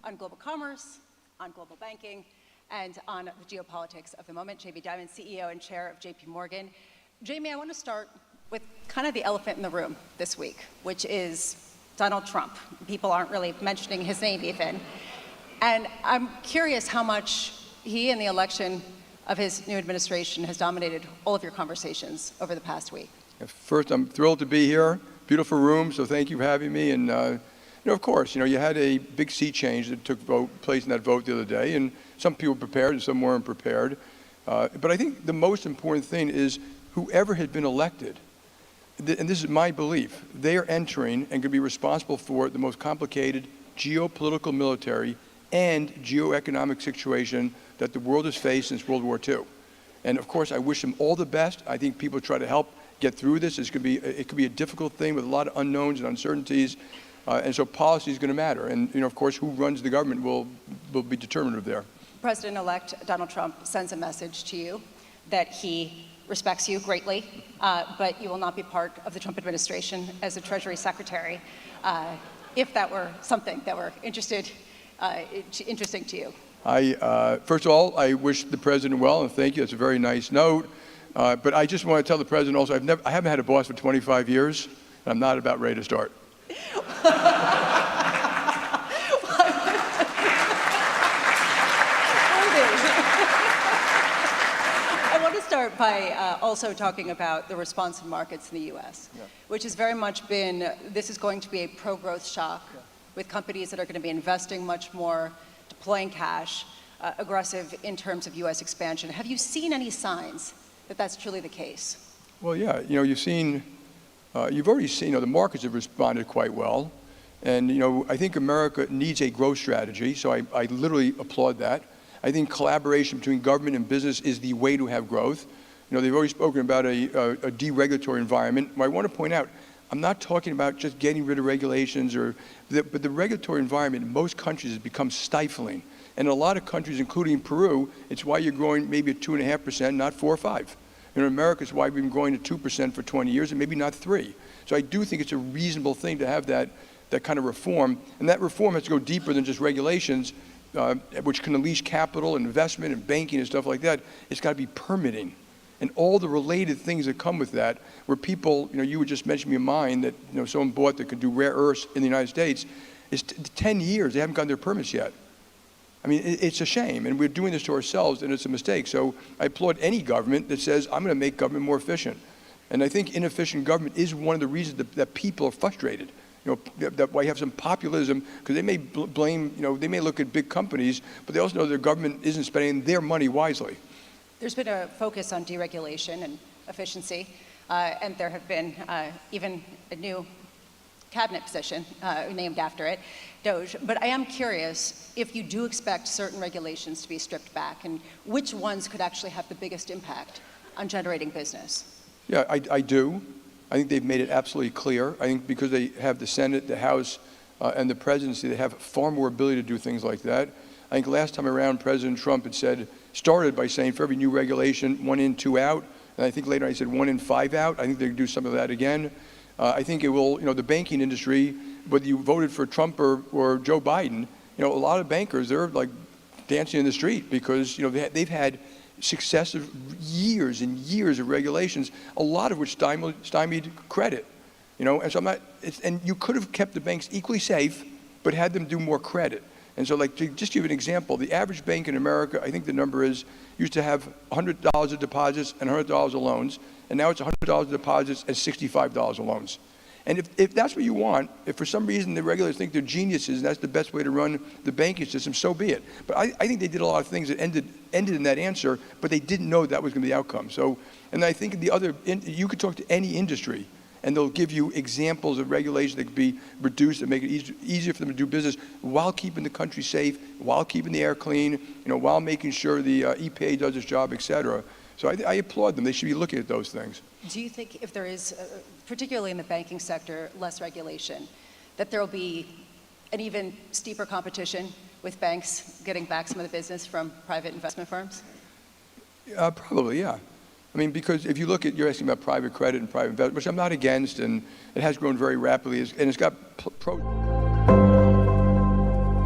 on global commerce, on global banking, and on the geopolitics of the moment. Jamie Dimon, CEO and chair of JP Morgan. Jamie, I want to start with kind of the elephant in the room this week, which is Donald Trump. People aren't really mentioning his name even. And I'm curious how much he and the election of his new administration has dominated all of your conversations over the past week. First, I'm thrilled to be here. Beautiful room, so thank you for having me. And of course, you had a big sea change that took place in that vote the other day, and some people were prepared and some weren't prepared. But I think the most important thing is whoever had been elected, and this is my belief, they are entering and going to be responsible for the most complicated geopolitical, military, and geoeconomic situation that the world has faced since World War II. And of course, I wish them all the best. I think people try to help get through this. It could be a difficult thing with a lot of unknowns and uncertainties. And so policy is going to matter. And of course, who runs the government will be determinative there. President-elect Donald Trump sends a message to you that he respects you greatly, but you will not be part of the Trump administration as a Treasury Secretary, if that were something that were interesting to you. First of all, I wish the president well, and thank you. That's a very nice note. But I just want to tell the president also, I haven't had a boss for 25 years, and I'm not about ready to start. I want to start by also talking about the response in markets in the U.S., which has very much been, this is going to be a pro-growth shock with companies that are going to be investing much more, deploying cash, aggressive in terms of U.S. expansion. Have you seen any signs that that's truly the case? Well, yeah, you've already seen, the markets have responded quite well. And, I think America needs a growth strategy, so I literally applaud that. I think collaboration between government and business is the way to have growth. They've already spoken about a deregulatory environment. I want to point out, I'm not talking about just getting rid of regulations, but the regulatory environment in most countries has become stifling. And in a lot of countries, including Peru, it's why you're growing maybe at 2.5%, not 4 or 5. In America, it's why we've been growing at 2% for 20 years and maybe not 3. So I do think it's a reasonable thing to have that kind of reform. And that reform has to go deeper than just regulations, which can unleash capital and investment and banking and stuff like that. It's got to be permitting and all the related things that come with that, where people, you were just mentioning a mine that someone bought that could do rare earths in the United States. It's 10 years, they haven't gotten their permits yet. I mean, it's a shame, and we're doing this to ourselves, and it's a mistake. So I applaud any government that says, I'm going to make government more efficient. And I think inefficient government is one of the reasons that people are frustrated. That why you have some populism, because they may blame, they may look at big companies, but they also know their government isn't spending their money wisely. There's been a focus on deregulation and efficiency, and there have been even a new cabinet position named after it, DOGE. But I am curious if you do expect certain regulations to be stripped back, and which ones could actually have the biggest impact on generating business? Yeah, I do. I think they've made it absolutely clear. I think because they have the Senate, the House, and the presidency, they have far more ability to do things like that. I think last time around, President Trump had started by saying for every new regulation, 1 in, 2 out. And I think later I said 1 in, 5 out. I think they're going to do some of that again. I think it will, the banking industry, whether you voted for Trump or Joe Biden, a lot of bankers, they're like dancing in the street because, they've had successive years and years of regulations, a lot of which stymied credit, and so and you could have kept the banks equally safe, but had them do more credit. And so to just give an example, the average bank in America, I think the number used to have $100 of deposits and $100 of loans, and now it's $100 of deposits and $65 of loans. And if that's what you want, if for some reason the regulators think they're geniuses and that's the best way to run the banking system, so be it. But I think they did a lot of things that ended in that answer, but they didn't know that was going to be the outcome. So, and I think you could talk to any industry, and they'll give you examples of regulations that could be reduced and make it easier for them to do business while keeping the country safe, while keeping the air clean, while making sure the EPA does its job, et cetera. So I applaud them. They should be looking at those things. Do you think if there is, particularly in the banking sector, less regulation, that there will be an even steeper competition with banks getting back some of the business from private investment firms? Probably, yeah. I mean, because if you look at, you're asking about private credit and private investment, which I'm not against, and it has grown very rapidly, and it's got pros.